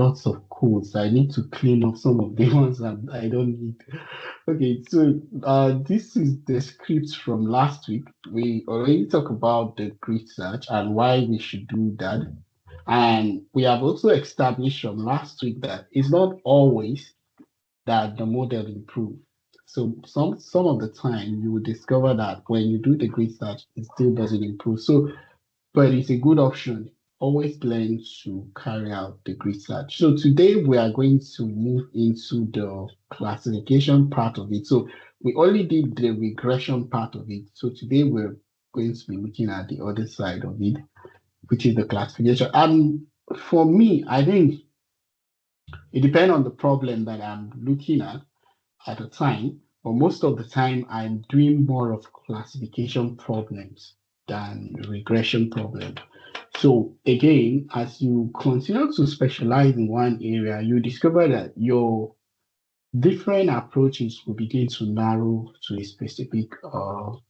lots of codes. I need to clean up some of the ones that I don't need. Okay, so this is the script from last week. We already talked about the grid search and why we should do that. And we have also established from last week that it's not always that the model improve. So some of the time you will discover that when you do the grid search, it still doesn't improve. So, but it's a good option. Always learn to carry out the grid search. So today we are going to move into the classification part of it. So we only did the regression part of it. So today we're going to be looking at the other side of it, which is the classification. And for me, I think it depends on the problem that I'm looking at the time, but most of the time I'm doing more of classification problems than regression problems. So again, as you continue to specialize in one area, you discover that your different approaches will begin to narrow to a specific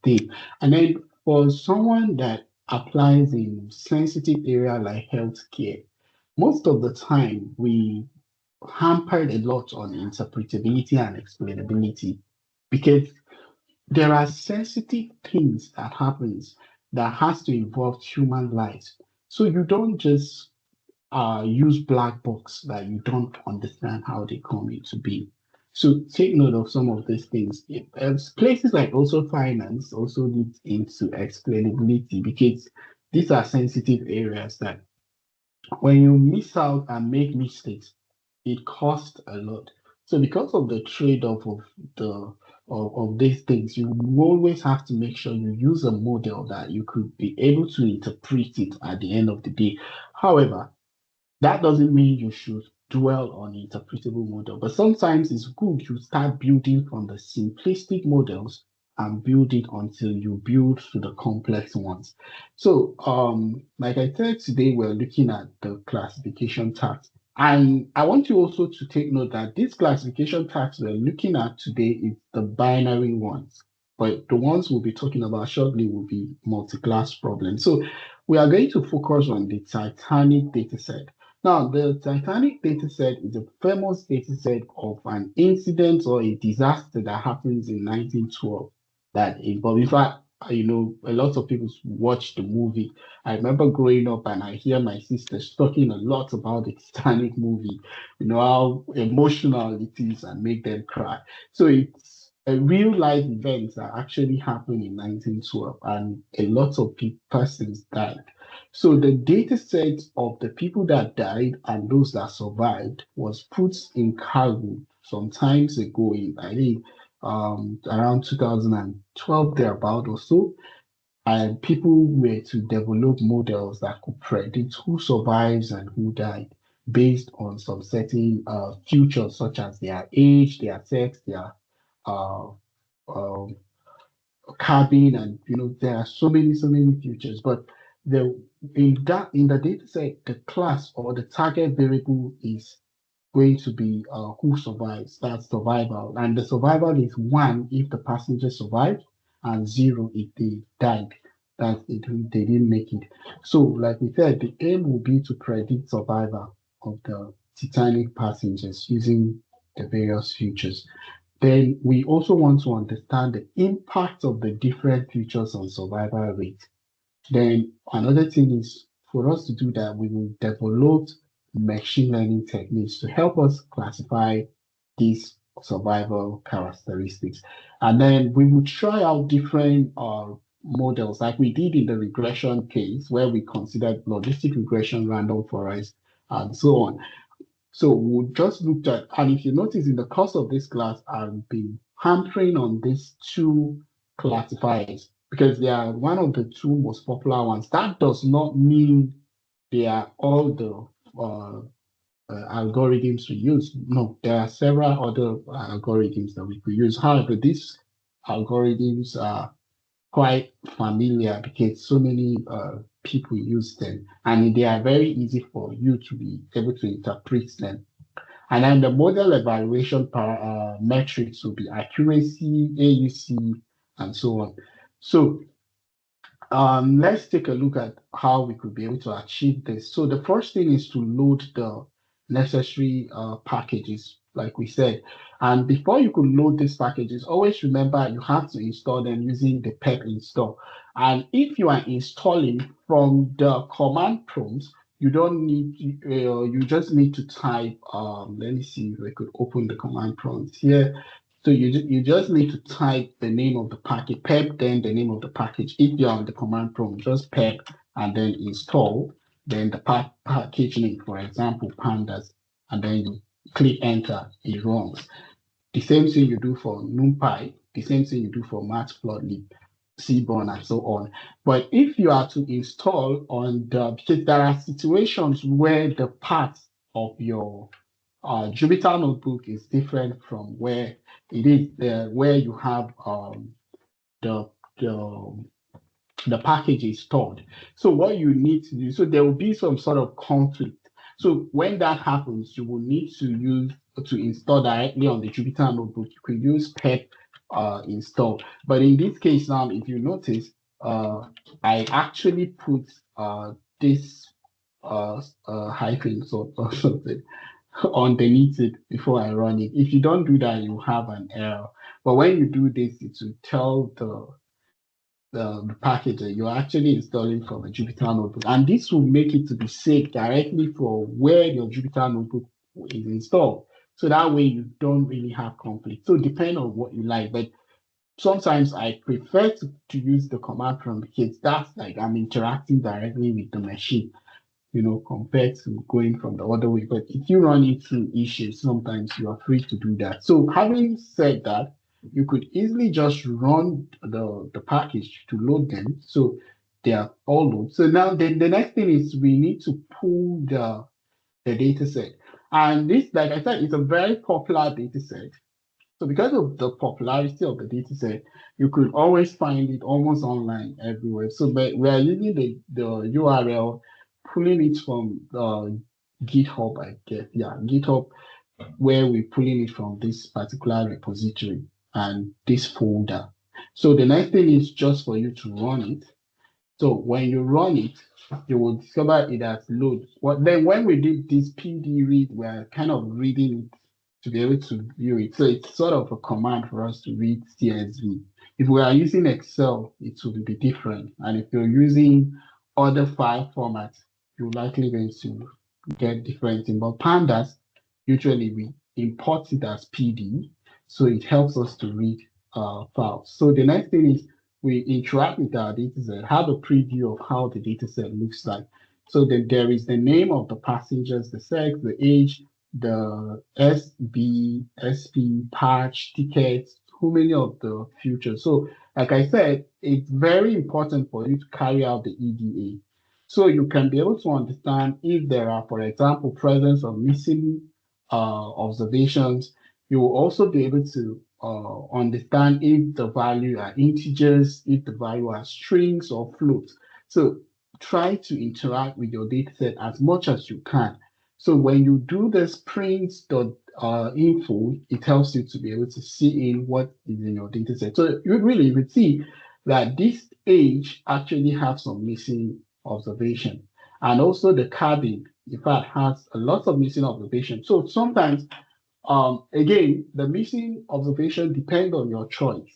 thing. And then for someone that applies in sensitive area like healthcare, most of the time we hampered a lot on interpretability and explainability because there are sensitive things that happens that has to involve human lives. So you don't just use black box that you don't understand how they come into being. So take note of some of these things. Places like also finance also need into explainability because these are sensitive areas that when you miss out and make mistakes, it costs a lot. So because of the trade-off of the of these things, you always have to make sure you use a model that you could be able to interpret it at the end of the day. However, that doesn't mean you should dwell on interpretable model, but sometimes it's good you start building from the simplistic models and build it until you build to the complex ones. So, like I said, today we're looking at the classification task. And I want you also to take note that this classification task we're looking at today is the binary ones, but the ones we'll be talking about shortly will be multi-class problems. So we are going to focus on the Titanic dataset. Now, the Titanic dataset is a famous dataset of an incident or a disaster that happens in 1912 that involved, in fact, a lot of people watch the movie. I remember growing up and I hear my sisters talking a lot about the Titanic movie, how emotional it is and make them cry. So it's a real life event that actually happened in 1912 and a lot of persons died. So the data set of the people that died and those that survived was put in cargo some times ago in, I think, around 2012, thereabout or so. And people were to develop models that could predict who survives and who died based on some certain features such as their age, their sex, their uh, um, cabin, and there are so many features. But the in the data set, the class or the target variable is going to be who survives. That's survival, and the survival is 1 if the passenger survived, and 0 if they died. That they didn't make it. So, like we said, the aim will be to predict survival of the Titanic passengers using the various features. Then we also want to understand the impact of the different features on survival rate. Then another thing is for us to do that, we will develop machine learning techniques to help us classify these survival characteristics. And then we will try out different models like we did in the regression case where we considered logistic regression, random forest, and so on. So we just looked at, and if you notice in the course of this class, I've been hampering on these two classifiers because they are one of the two most popular ones. That does not mean they are all the algorithms we use. No, there are several other algorithms that we could use. However, these algorithms are quite familiar because so many people use them and they are very easy for you to be able to interpret them. And then the model evaluation metrics will be accuracy, AUC, and so on. So let's take a look at how we could be able to achieve this. So the first thing is to load the necessary packages, like we said. And before you could load these packages, always remember you have to install them using the pep install. And if you are installing from the command prompt, you don't need, you just need to type, let me see if I could open the command prompt here. So you just need to type the name of the package, pep, then the name of the package. If you're on the command prompt, just pep and then install, then the package name, for example, pandas, and then you click enter, it runs. The same thing you do for NumPy, the same thing you do for Matplotlib, Seaborn, and so on. But if you are to install on the, because there are situations where the path of your Jupyter Notebook is different from where it is, where you have the, the the package is stored. So what you need to do, so there will be some sort of conflict. So when that happens, you will need to install directly on the Jupyter Notebook. You could use pep install. But in this case now, if you notice, I actually put this hyphen or something underneath it before I run it. If you don't do that, you have an error. But when you do this, it will tell the package that you're actually installing from a Jupyter Notebook. And this will make it to be saved directly for where your Jupyter Notebook is installed. So that way you don't really have conflict. So depend on what you like. But sometimes I prefer to use the command prompt because that's like I'm interacting directly with the machine, compared to going from the other way. But if you run into issues, sometimes you are free to do that. So having said that, you could easily just run the package to load them. So they are all loaded. So now the next thing is we need to pull the data set. And this, like I said, it's a very popular data set. So because of the popularity of the data set, you could always find it almost online everywhere. So but we are using the URL, pulling it from GitHub, I guess. Yeah, GitHub, where we're pulling it from this particular repository and this folder. So the next thing is just for you to run it. So when you run it, you will discover it has loaded. Then when we did this PD read, we're kind of reading it to be able to view it. So it's sort of a command for us to read CSV. If we are using Excel, it will be different. And if you're using other file formats, you're likely going to get different things. But pandas, usually we import it as PD, so it helps us to read files. So the next thing is we interact with our data set, have a preview of how the data set looks like. So then there is the name of the passengers, the sex, the age, the SB, SP, patch, tickets, how many of the futures. So like I said, it's very important for you to carry out the EDA. So you can be able to understand if there are, for example, presence of missing observations. You will also be able to understand if the value are integers, if the value are strings or floats. So try to interact with your dataset as much as you can. So when you do the info, it helps you to be able to see in what is in your dataset. So you would see that this age actually has some missing observation. And also the cabin, in fact, has a lot of missing observation. So sometimes again, the missing observation depends on your choice.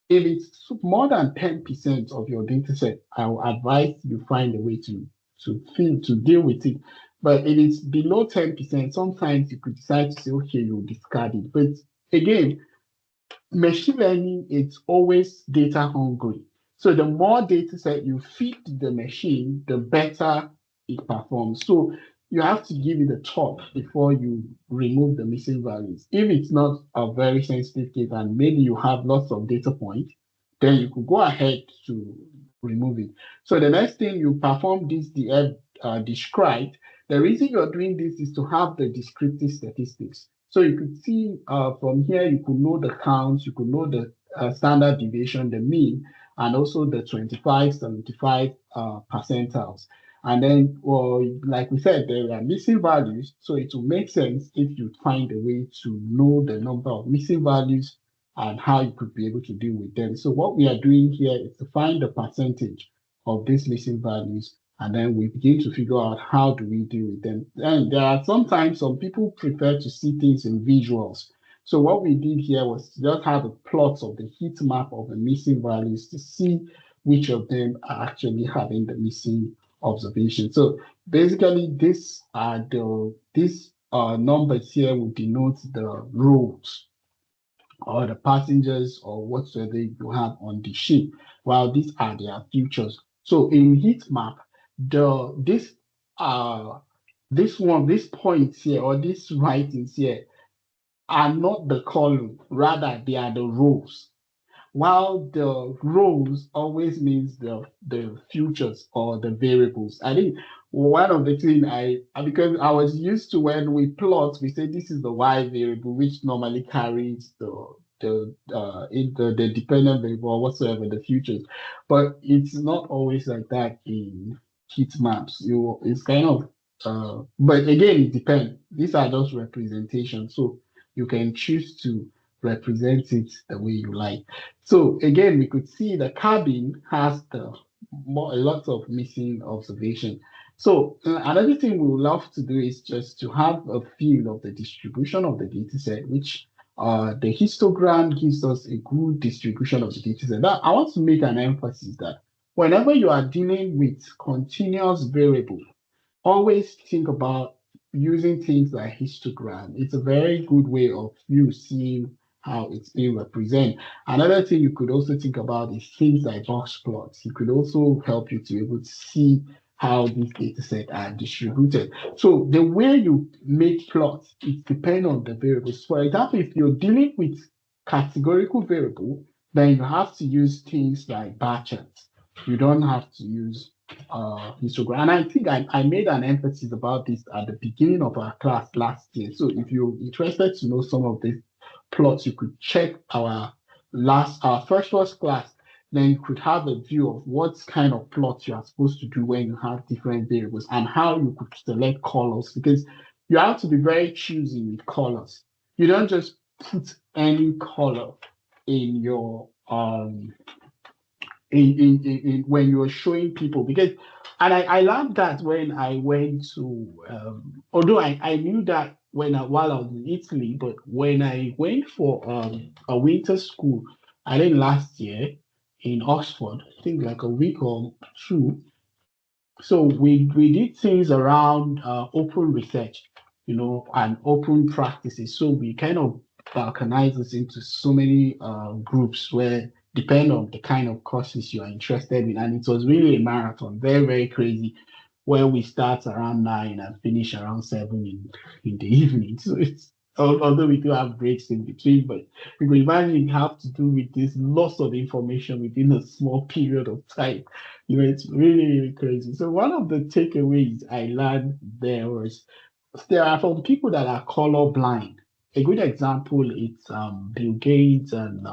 If it's more than 10% of your data set, I will advise you find a way to deal with it. But if it's below 10%, sometimes you could decide to say, okay, you'll discard it. But again, machine learning, it's always data hungry. So the more data set you feed the machine, the better it performs. So you have to give it a thought before you remove the missing values. If it's not a very sensitive case and maybe you have lots of data points, then you could go ahead to remove it. So the next thing you perform this described. The reason you're doing this is to have the descriptive statistics. So you could see from here, you could know the counts, you could know the standard deviation, the mean, and also the 25, 75 percentiles. And then, well, like we said, there are missing values. So it will make sense if you find a way to know the number of missing values and how you could be able to deal with them. So what we are doing here is to find the percentage of these missing values and then we begin to figure out how do we deal with them. And there are sometimes some people prefer to see things in visuals. So what we did here was just have a plot of the heat map of the missing values to see which of them are actually having the missing observation. So basically, these numbers here will denote the rows or the passengers or whatsoever you have on the ship, while these are their futures. So in heat map, the this points here or these writings here are not the column, rather they are the rows, while the rows always means the futures or the variables. I think one of the things because I was used to when we plot, we say this is the y variable, which normally carries the dependent variable or whatsoever the futures, but it's not always like that in heat maps. It's kind of but again it depends. These are just representations, so you can choose to represent it the way you like. So again, we could see the cabin has a lot of missing observation. So another thing we would love to do is just to have a feel of the distribution of the data set, which the histogram gives us a good distribution of the data set. Now, I want to make an emphasis that whenever you are dealing with continuous variable, always think about using things like histogram. It's a very good way of you seeing how it's being represented. Another thing you could also think about is things like box plots. It could also help you to be able to see how these data sets are distributed. So the way you make plots, it depends on the variables. For example, if you're dealing with categorical variable, then you have to use things like bar charts. You don't have to use histogram. And I think I made an emphasis about this at the beginning of our class last year. So if you're interested to know some of these plots, you could check our first class. Then you could have a view of what kind of plots you are supposed to do when you have different variables and how you could select colors, because you have to be very choosy with colors. You don't just put any color in your in when you're showing people, because and I learned that when I went to although I knew that while I was in Italy, but when I went for a winter school, I think last year in Oxford, I think like a week or two. So we did things around open research, and open practices. So we kind of balkanize this into so many groups where depend on the kind of courses you are interested in. And it was really a marathon, very, very crazy, where we start around 9 and finish around 7 in the evening. So although we do have breaks in between, but you can imagine you have to do with this lots of information within a small period of time. It's really, really crazy. So one of the takeaways I learned there was there are some people that are color blind. A good example is Bill Gates and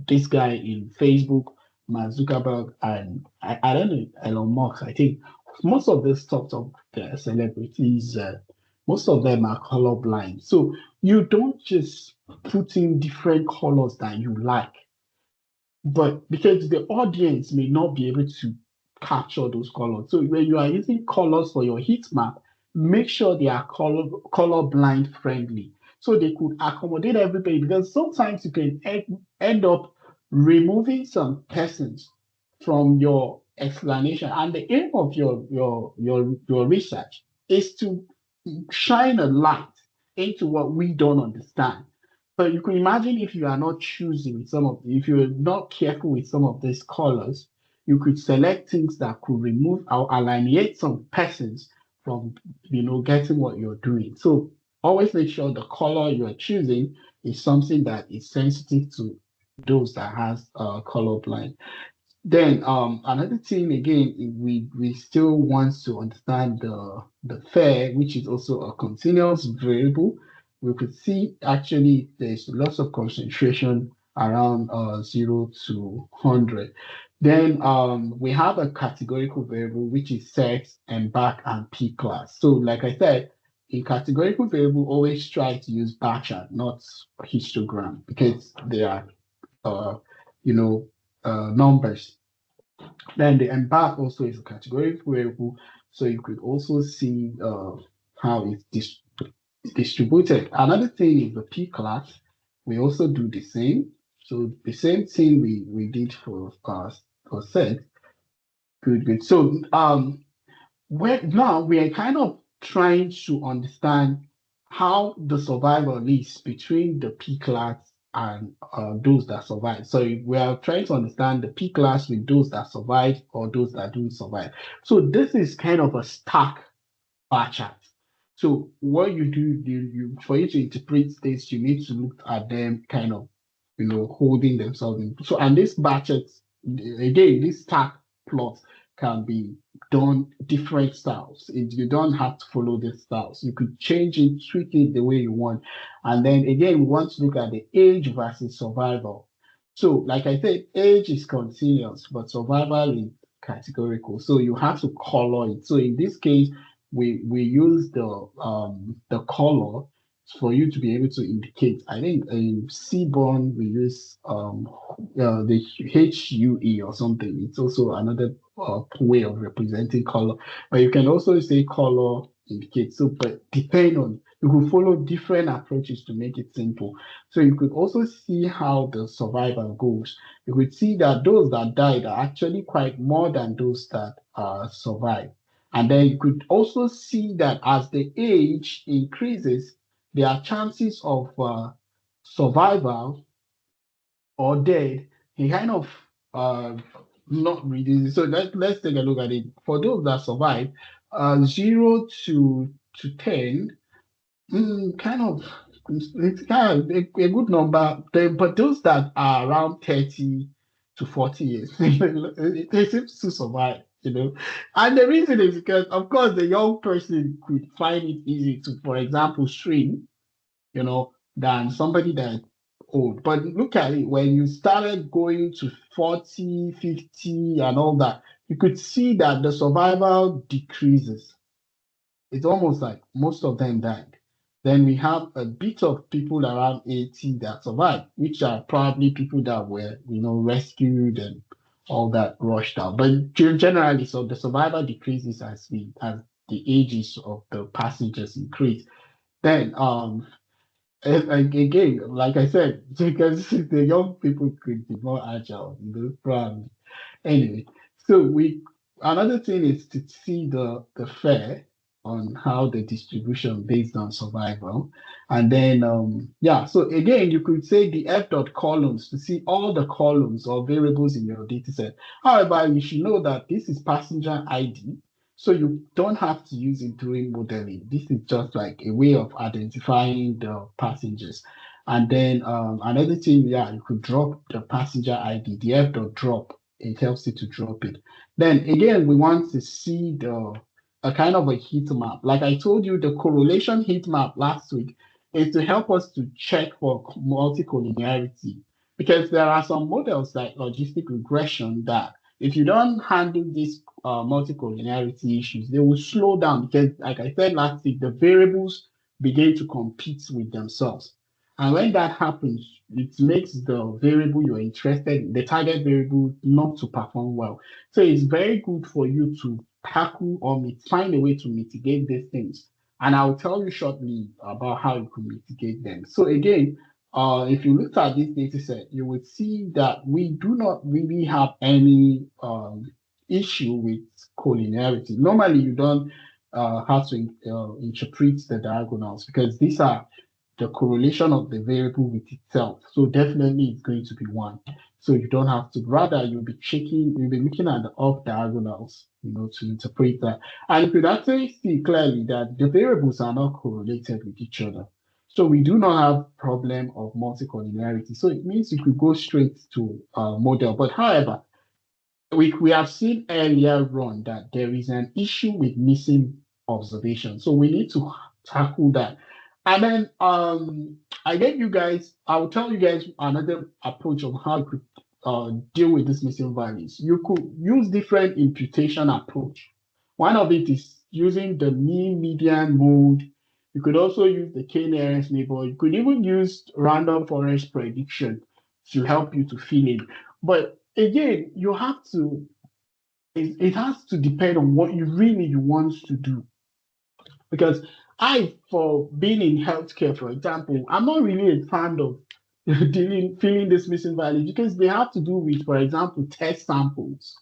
this guy in Facebook, Mark Zuckerberg, and I don't know, Elon Musk. I think most of these sorts of celebrities, most of them are color blind. So you don't just put in different colors that you like, but because the audience may not be able to capture those colors. So when you are using colors for your heat map, make sure they are color blind friendly. So they could accommodate everybody, because sometimes you can end up removing some persons from your explanation. And the aim of your research is to shine a light into what we don't understand. But you can imagine if you are not choosing if you're not careful with some of these colors, you could select things that could remove or alienate some persons from, getting what you're doing. So always make sure the color you're choosing is something that is sensitive to those that has color blind. Then another thing again, we still want to understand the fare, which is also a continuous variable. We could see actually there's lots of concentration around 0 to 100. Then we have a categorical variable, which is sex, embark, and P class. So like I said, in categorical variable, always try to use bar chart, not histogram, because they are uh, numbers. Then the embark also is a categorical variable, so you could also see how it's distributed. Another thing is the P class. We also do the same. So the same thing we did for set. Good. So now we are kind of trying to understand how the survival is between the P class and those that survive. So we are trying to understand the P class with those that survive or those that don't survive. So this is kind of a stack bar chart. So what you do, you for you to interpret this, you need to look at them kind of, holding themselves in. So and this bar chart, again, this stack plot can be done different styles. You don't have to follow the styles. You could change it, tweak it the way you want. And then again, we want to look at the age versus survival. So, like I said, age is continuous, but survival is categorical. So you have to color it. So in this case, we use the color for you to be able to indicate. I think in Seaborn we use the HUE or something. It's also another way of representing color. But you can also say color indicate. So, but depend on, you could follow different approaches to make it simple. So you could also see how the survival goes. You could see that those that died are actually quite more than those that survived. And then you could also see that as the age increases, their chances of survival or dead, he kind of not reduces. So let's take a look at it. For those that survive, 0 to 10, kind of, it's kind of a good number. But those that are around 30 to 40 years, they seem to survive. And the reason is because, of course, the young person could find it easy to, for example, stream, than somebody that old. But look at it, when you started going to 40, 50, and all that, you could see that the survival decreases. It's almost like most of them died. Then we have a bit of people around 80 that survived, which are probably people that were, rescued and all that rushed out. But generally, so the survival decreases as the ages of the passengers increase. Then and again, like I said, because the young people could be more agile, from anyway. So another thing is to see the fair on how the distribution based on survival. And then so again you could say the f dot columns to see all the columns or variables in your data set. However, you should know that this is passenger ID. So you don't have to use it during modeling. This is just like a way of identifying the passengers. And then another thing, you could drop the passenger ID, the f dot drop. It helps you to drop it. Then again, we want to see a kind of a heat map. Like I told you, the correlation heat map last week is to help us to check for multicollinearity, because there are some models like logistic regression that if you don't handle these multicollinearity issues, they will slow down because, like I said last week, the variables begin to compete with themselves. And when that happens, it makes the variable you're interested in, the target variable, not to perform well. So it's very good for you to tackle or find a way to mitigate these things. And I'll tell you shortly about how you can mitigate them. So again, if you look at this data set, you will see that we do not really have any issue with collinearity. Normally, you don't have to interpret the diagonals because these are the correlation of the variable with itself. So definitely it's going to be 1. So you don't have to, rather you'll be looking at the off diagonals, to interpret that. And you could actually see clearly that the variables are not correlated with each other. So we do not have problem of multicollinearity. So it means you could go straight to model. But however, we have seen earlier on that there is an issue with missing observation. So we need to tackle that. And then I'll tell you guys another approach of how you could deal with these missing values. You could use different imputation approach. One of it is using the mean median mode. You could also use the k-nearest neighbor. You could even use random forest prediction to help you to fill in. But again, you have to it has to depend on what you really want to do. Because for being in healthcare, for example, I'm not really a fan of filling this missing value because they have to do with, for example, test samples.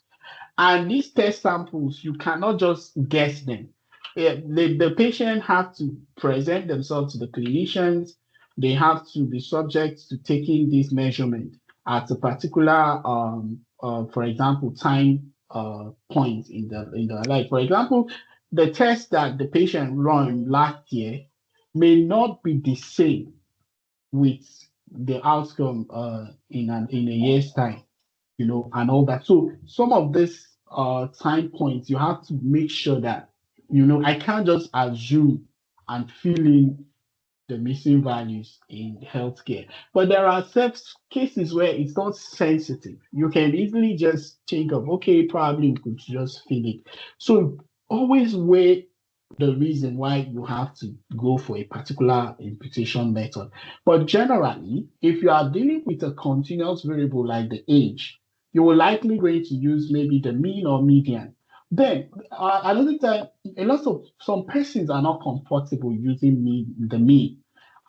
And these test samples, you cannot just guess them. Yeah, the patient have to present themselves to the clinicians. They have to be subject to taking this measurement at a particular, for example, time point in the like. For example, the test that the patient run last year may not be the same with the outcome in a year's time, and all that. So some of these time points, you have to make sure that, I can't just assume and fill in the missing values in healthcare. But there are cases where it's not sensitive. You can easily just think of, okay, probably we could just fill it. So always weigh the reason why you have to go for a particular imputation method. But generally, if you are dealing with a continuous variable like the age, you will likely going to use maybe the mean or median. Then another time, some persons are not comfortable using the mean.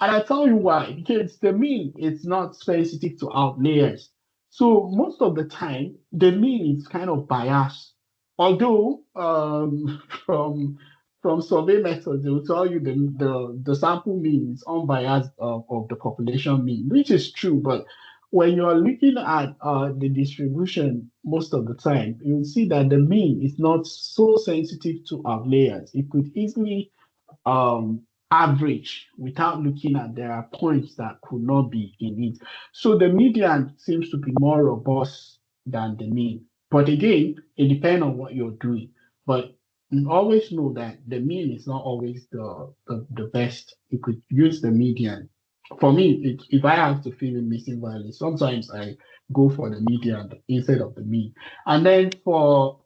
And I tell you why, because the mean is not sensitive to outliers. So most of the time, the mean is kind of biased. Although from survey methods, they will tell you the sample mean is unbiased of the population mean, which is true. But when you are looking at the distribution most of the time, you'll see that the mean is not so sensitive to outliers. It could easily um, average without looking at there are points that could not be in it. So the median seems to be more robust than the mean. But again, it depends on what you're doing. But you always know that the mean is not always the best. You could use the median. For me, if I have to fill in missing values, sometimes I go for the median instead of the mean. And then for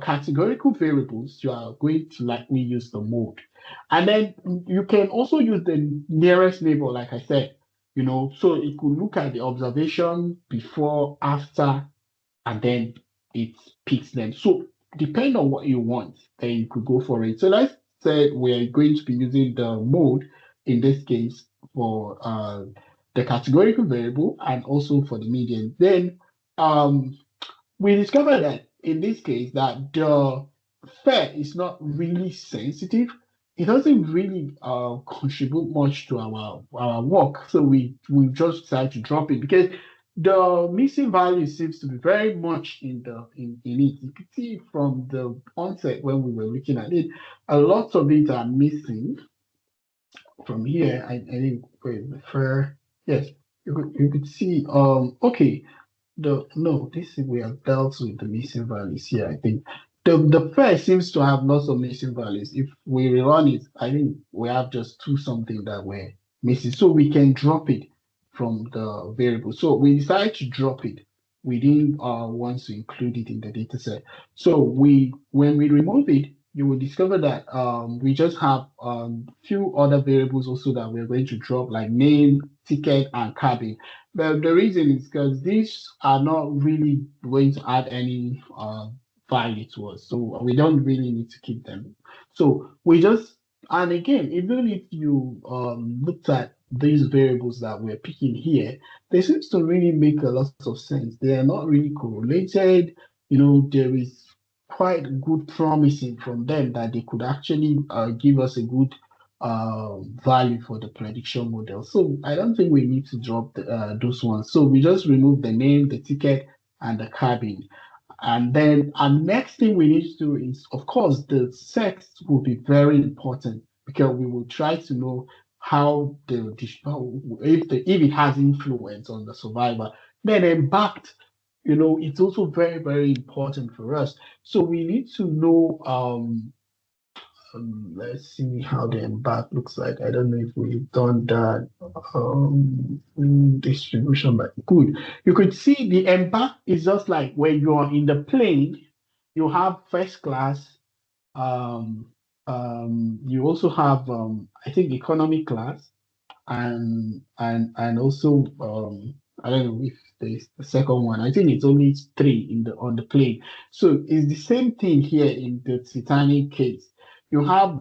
categorical variables, you are going to likely use the mode. And then you can also use the nearest neighbor, like I said, so it could look at the observation before, after, and then it picks them. So depend on what you want, then you could go for it. So let's say we're going to be using the mode in this case for the categorical variable and also for the median. Then we discovered that in this case that the fare is not really sensitive. It doesn't really contribute much to our work. So we just decided to drop it because the missing value seems to be very much in it. You can see from the onset when we were looking at it, a lot of it are missing from here. I think wait, the fare, yes, you could see okay, this is we have dealt with the missing values here. I think the first seems to have lots of missing values. If we rerun it, I think we have just two something that we're missing. So we can drop it from the variable. So we decided to drop it. We didn't want to include it in the data set. So when we remove it, you will discover that we just have few other variables also that we're going to drop, like name, ticket, and cabin. But the reason is because these are not really going to add any value to us. So we don't really need to keep them. So we just, and again, even if you looked at these variables that we're picking here, they seem to really make a lot of sense. They are not really correlated. There is quite good promising from them that they could actually give us a good value for the prediction model. So I don't think we need to drop those ones. So we just remove the name, the ticket, and the cabin. And then our next thing we need to do is, of course, the sex will be very important because we will try to know how if it has influence on the survivor. Then embarked, it's also very, very important for us. So we need to know let's see how the embark looks like. I don't know if we've done that distribution, but good. You could see the embark is just like when you're in the plane, you have first class. You also have I think economy class and also I don't know if there's the second one. I think it's only three in the on the plane. So it's the same thing here in the Titanic case. You have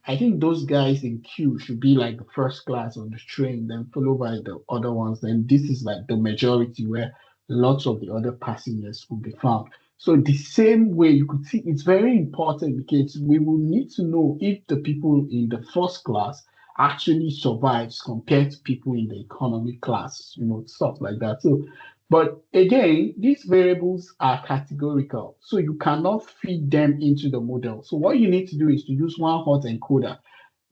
I think those guys in queue should be like the first class on the train, then followed by the other ones. Then this is like the majority where lots of the other passengers will be found. So the same way you could see, it's very important because we will need to know if the people in the first class actually survives compared to people in the economy class, stuff like that. So, but again, these variables are categorical, so you cannot feed them into the model. So what you need to do is to use one hot encoder.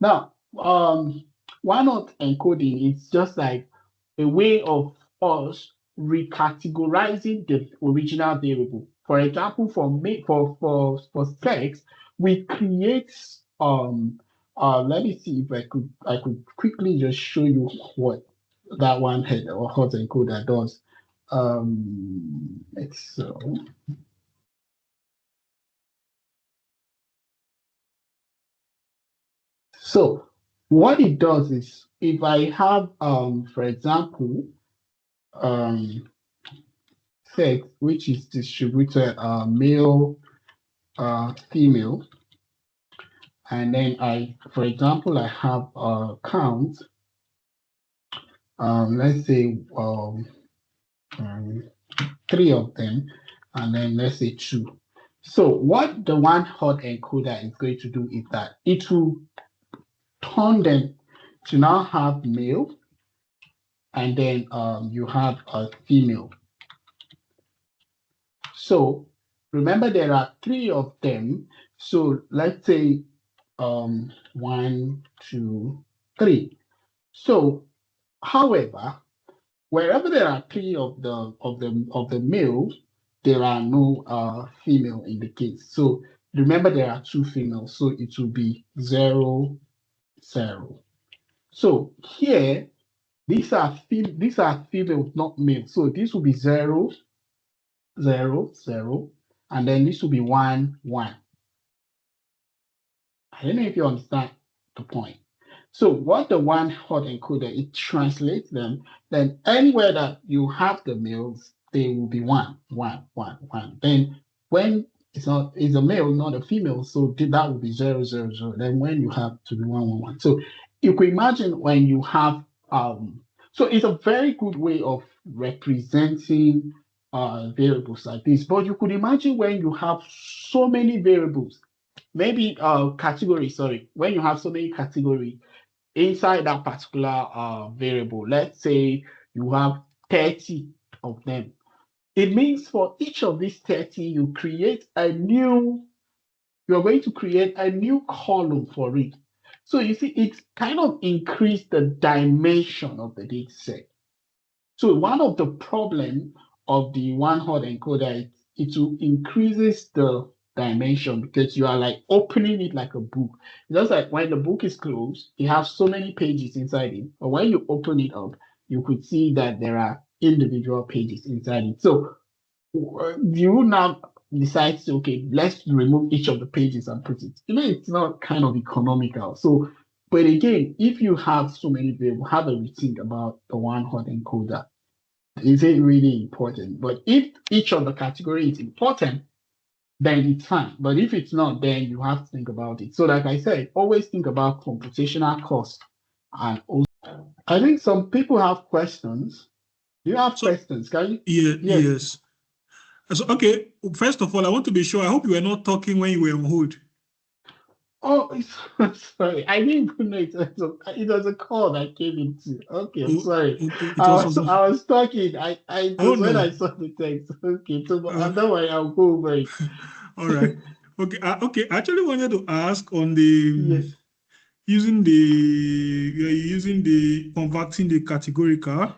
Now, one hot encoding is just like a way of us recategorizing the original variable. For example, for sex, we create let me see if I could quickly just show you what that one head or hot encoder does. So what it does is if I have for example sex which is distributed male female, and then for example I have count, let's say three of them, and then let's say two. So what the one hot encoder is going to do is that it will turn them to now have male, and then you have a female. So remember there are three of them. So let's say 1, 2, 3. So however, wherever there are three of the male, there are no female in the case. So remember there are two females, so it will be 0, 0. So here these are females, not male. So this will be 0, 0, 0, and then this will be 1, 1. I don't know if you understand the point. So what the one hot encoder, it translates them, then anywhere that you have the males, they will be 1, 1, 1, 1. Then when it's a male, not a female, so that will be 0, 0, 0. Then when you have to be 1, 1, 1. So you can imagine when you have so it's a very good way of representing variables like this. But you could imagine when you have so many variables, maybe when you have so many categories inside that particular variable. Let's say you have 30 of them. It means for each of these 30, you're going to create a new column for it. So you see, it's kind of increased the dimension of the data set. So one of the problem of the one hot encoder, it will increases the dimension because you are like opening it like a book. Just like when the book is closed, it has so many pages inside it. But when you open it up, you could see that there are individual pages inside it. So you now decide to, okay, let's remove each of the pages and put it. It's not kind of economical. So, but again, if you have so many variables, have a rethink about the one hot encoder. Is it really important? But if each of the category is important, then it's fine. But if it's not, then you have to think about it. So like I said, always think about computational cost. And also, I think some people have questions. Do you have questions? Can you? Yes. So, okay, first of all, I want to be sure. I hope you were not talking when you were on hold. Oh, sorry. I didn't even know it was a call that came into. Okay, I'm sorry. I was talking. When I saw the text. Okay, so don't worry, I'll go over it. All right. Okay. Okay. I actually wanted to ask on the using the converting the categorical,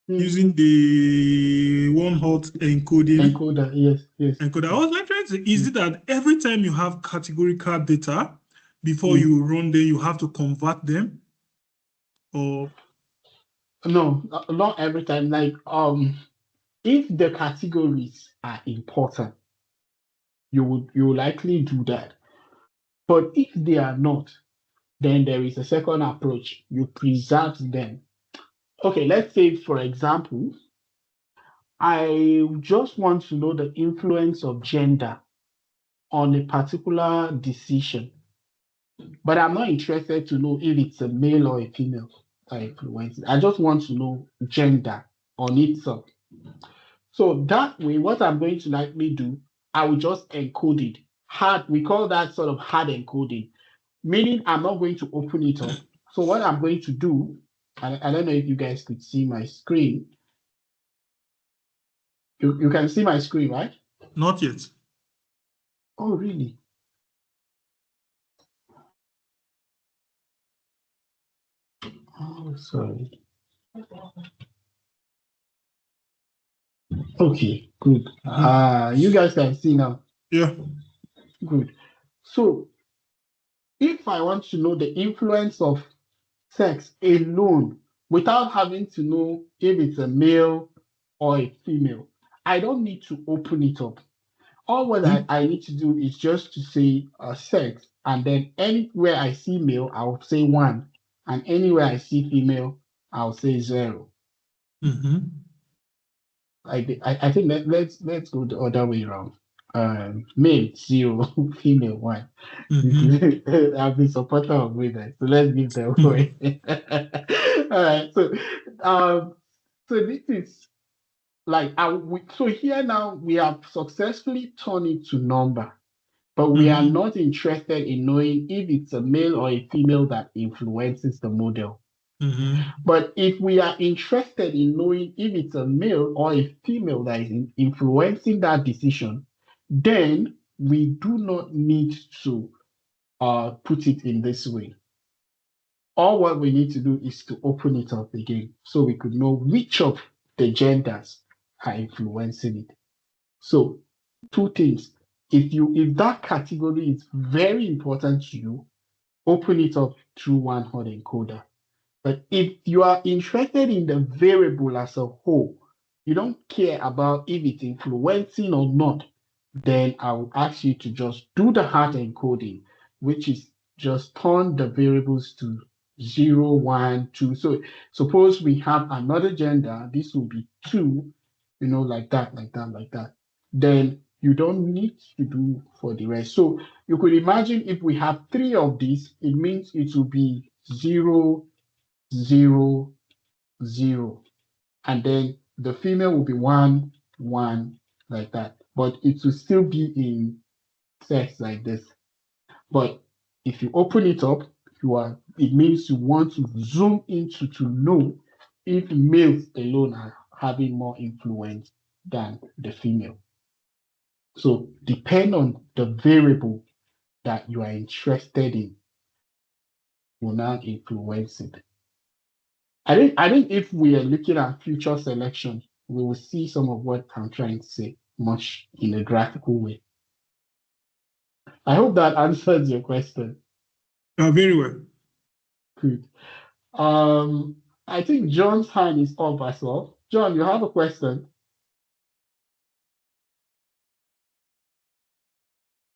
using the one hot encoding. Encoder, yes. Encoder. I was trying to say, is it that every time you have categorical data, before you run them, you have to convert them? Or no, not every time. Like if the categories are important, you will likely do that. But if they are not, then there is a second approach. You preserve them Okay, let's say, for example, I just want to know the influence of gender on a particular decision, but I'm not interested to know if it's a male or a female that influences. I just want to know gender on itself. So that way, what I'm going to likely do, I will just encode it. Hard, we call that sort of hard encoding, meaning I'm not going to open it up. So what I'm going to do, I don't know if you guys could see my screen. You can see my screen, right? Not yet. Oh, really? Oh, sorry. Okay, good. You guys can see now. Yeah. Good. So if I want to know the influence of sex alone without having to know if it's a male or a female, I don't need to open it up. All what I need to do is just to say sex, and then anywhere I see male, I'll say 1, and anywhere I see female, I'll say 0. I think let's go the other way around. Male 0, female 1. I've been supporter of women, so let's give them away. All right, so this is like so here now we have successfully turned it to number, but we are not interested in knowing if it's a male or a female that influences the model. But if we are interested in knowing if it's a male or a female that is influencing that decision, then we do not need to put it in this way. All what we need to do is to open it up again so we could know which of the genders are influencing it. So 2 things. If that category is very important to you, open it up through one hot encoder. But if you are interested in the variable as a whole, you don't care about if it's influencing or not, then I would ask you to just do the hard encoding, which is just turn the variables to 0, 1, 2. So suppose we have another gender, this will be 2, like that. Then you don't need to do for the rest. So you could imagine if we have 3 of these, it means it will be 0, 0, 0. And then the female will be 1, 1, like that. But it will still be in sex like this. But if you open it up, it means you want to zoom into to know if males alone are having more influence than the female. So depend on the variable that you are interested in will now influence it. I think if we are looking at future selection, we will see some of what I'm trying to say much in a graphical way. I hope that answers your question. Very well. Good. I think John's hand is up as well. John, you have a question?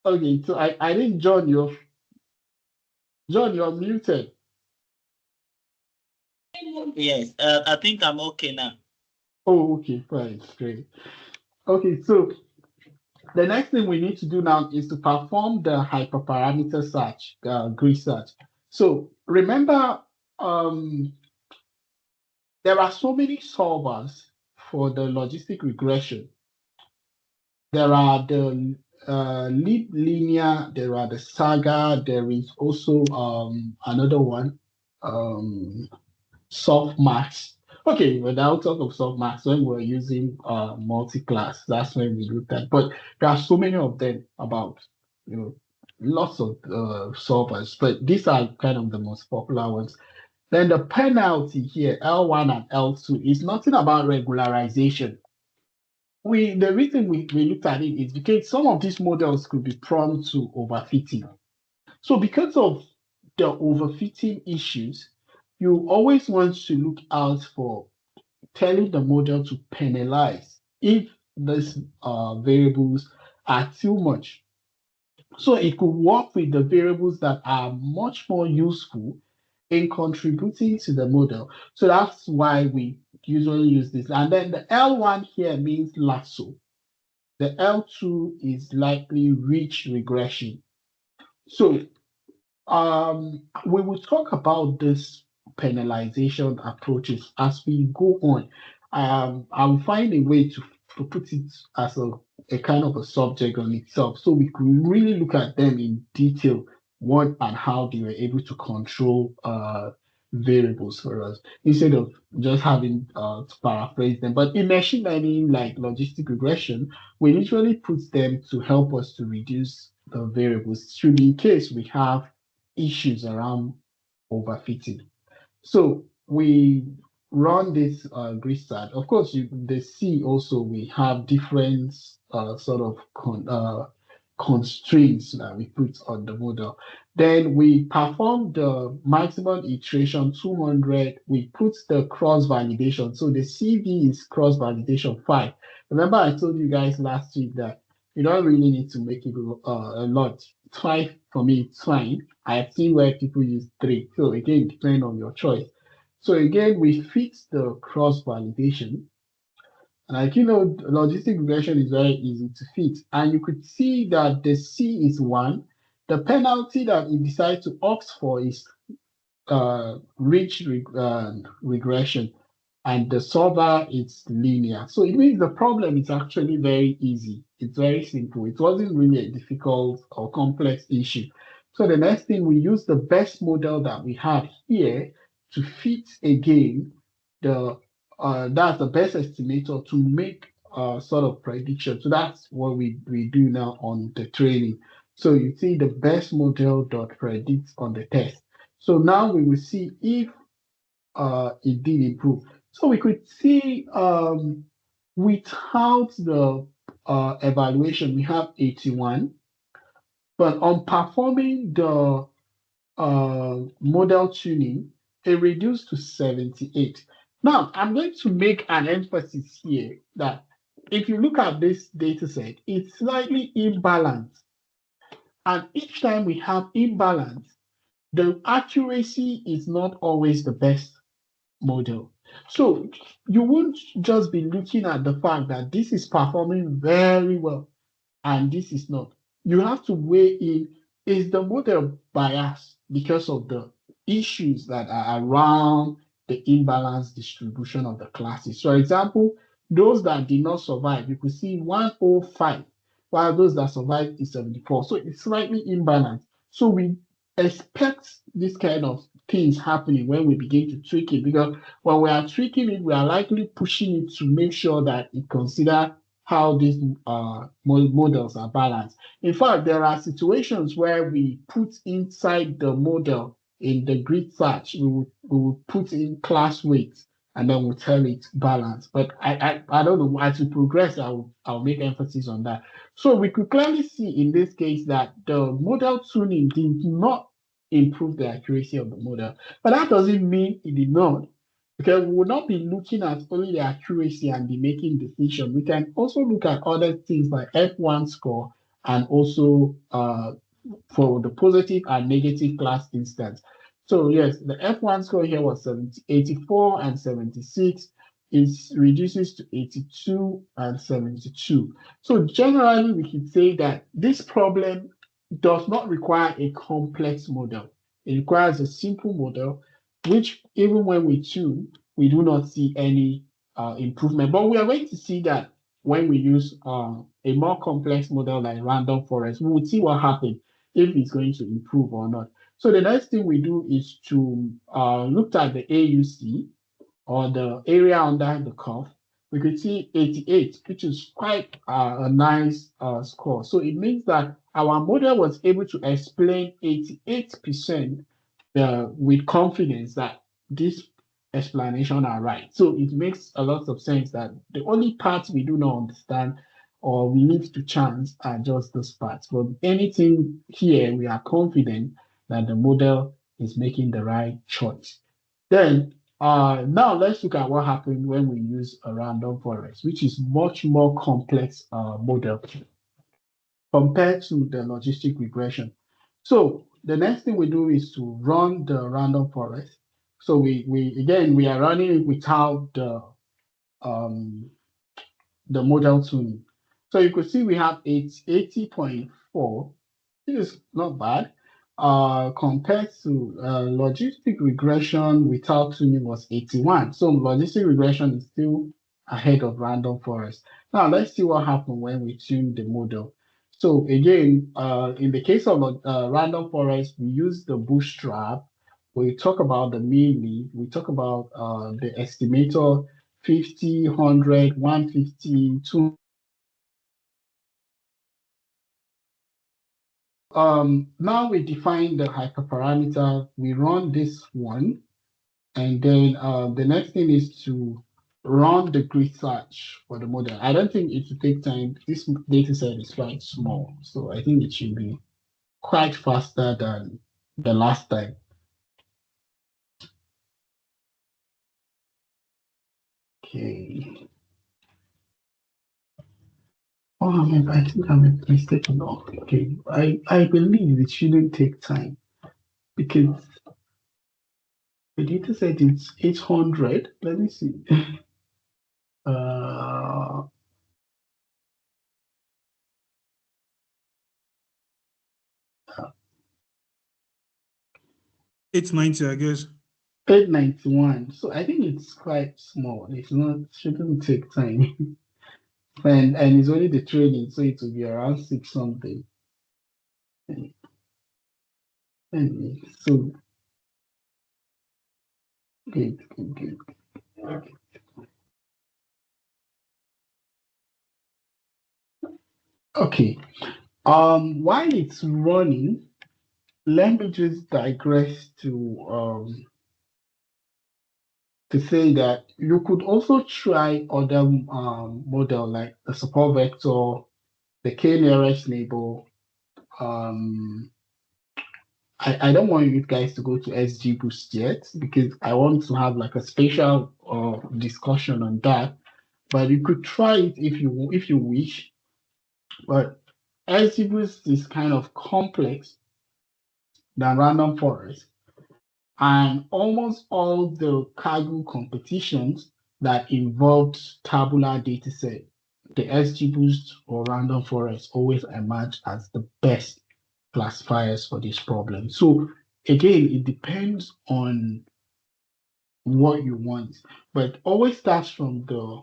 Okay, so I think John, you're muted. Yes, I think I'm okay now. Oh, okay, fine, great. Okay, so the next thing we need to do now is to perform the hyperparameter search, grid search. So remember, there are so many solvers for the logistic regression. There are the lead linear, there are the saga, there is also another one, softmax. Okay, well, I'll talk of softmax when we're using multi-class. That's when we looked at. But there are so many of them about, lots of solvers. But these are kind of the most popular ones. Then the penalty here, L1 and L2, is nothing about regularization. The reason we looked at it is because some of these models could be prone to overfitting. So because of the overfitting issues, you always want to look out for telling the model to penalize if these variables are too much. So it could work with the variables that are much more useful in contributing to the model. So that's why we usually use this. And then the L1 here means lasso. The L2 is likely rich regression. So we will talk about this penalization approaches as we go on. I'll find a way to put it as a kind of a subject on itself, so we can really look at them in detail, what and how they were able to control variables for us, instead of just having to paraphrase them. But in machine learning, like logistic regression, we literally put them to help us to reduce the variables, should in case we have issues around overfitting. So we run this grid search. Of course, the C also, we have different sort of constraints that we put on the model. Then we perform the maximum iteration 200. We put the cross validation. So the CV is cross validation 5. Remember, I told you guys last week that you don't really need to make it a lot. 5 for me, it's fine. I have seen where people use 3. So again, depending on your choice. So again, we fix the cross validation. Like, logistic regression is very easy to fit. And you could see that the C is 1. The penalty that it decides to opt for is rich regression. And the solver is linear. So it means the problem is actually very easy. It's very simple. It wasn't really a difficult or complex issue. So the next thing, we use the best model that we had here to fit again that's the best estimator to make sort of prediction. So that's what we do now on the training. So you see the best model dot predicts on the test. So now we will see if it did improve. So we could see without the evaluation, we have 81, but on performing the model tuning, it reduced to 78. Now, I'm going to make an emphasis here that if you look at this data set, it's slightly imbalanced. And each time we have imbalance, the accuracy is not always the best model. So you won't just be looking at the fact that this is performing very well and this is not. You have to weigh in, is the model biased because of the issues that are around the imbalanced distribution of the classes. For example, those that did not survive, you could see 105, while those that survived is 74. So it's slightly imbalanced. So we expect this kind of things happening when we begin to tweak it, because when we are tweaking it, we are likely pushing it to make sure that it consider how these models are balanced. In fact, there are situations where we put inside the model in the grid search, we will put in class weights and then we'll tell it balance. But I don't know, as we progress, I'll make emphasis on that. So we could clearly see in this case that the model tuning did not improve the accuracy of the model. But that doesn't mean it did not, because we will not be looking at only the accuracy and be making decisions. We can also look at other things like F1 score and also for the positive and negative class instance. So yes, the F1 score here was 84 and 76. It reduces to 82 and 72. So generally, we could say that this problem does not require a complex model. It requires a simple model, which even when we tune, we do not see any improvement. But we are going to see that when we use a more complex model like random forest, we will see what happens, if it's going to improve or not. So the next thing we do is to look at the AUC, or the area under the curve. We could see 88, which is quite a nice score. So it means that our model was able to explain 88% with confidence that this explanation are right. So it makes a lot of sense that the only parts we do not understand or we need to chance are just those parts. But anything here, we are confident that the model is making the right choice. Then now let's look at what happened when we use a random forest, which is much more complex model compared to the logistic regression. So the next thing we do is to run the random forest. So we are running it without the model tuning. So you could see we have 80.4. This is not bad. Compared to logistic regression without tuning was 81. So logistic regression is still ahead of random forest. Now let's see what happened when we tune the model. So again, in the case of random forest, we use the bootstrap. We talk about the mean, we talk about the estimator 50, 100, 150, 200. Now we define the hyperparameter. We run this one, and then the next thing is to run the grid search for the model. I don't think it will take time. This data set is quite small, so I think it should be quite faster than the last time. Okay. Oh, I think I'm mistaken. Okay, I believe it shouldn't take time because the data set is 800. Let me see. Uh, 890, I guess. 891. So I think it's quite small. Shouldn't take time. and it's only the training, so it will be around 6 something. Anyway, so good. Okay. While it's running, let me just digress to say that you could also try other model like the support vector, the k-nearest neighbor. I don't want you guys to go to XGBoost yet because I want to have like a special discussion on that. But you could try it if you wish. But XGBoost is kind of complex than random forest, and almost all the Kaggle competitions that involved tabular dataset, the XGBoost or random forest always emerge as the best classifiers for this problem. So again, it depends on what you want, but always starts from the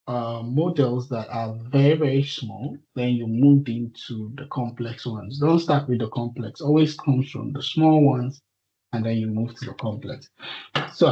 models that are very, very small, then you move into the complex ones. Don't start with the complex, always comes from the small ones, and then you move to the complex. So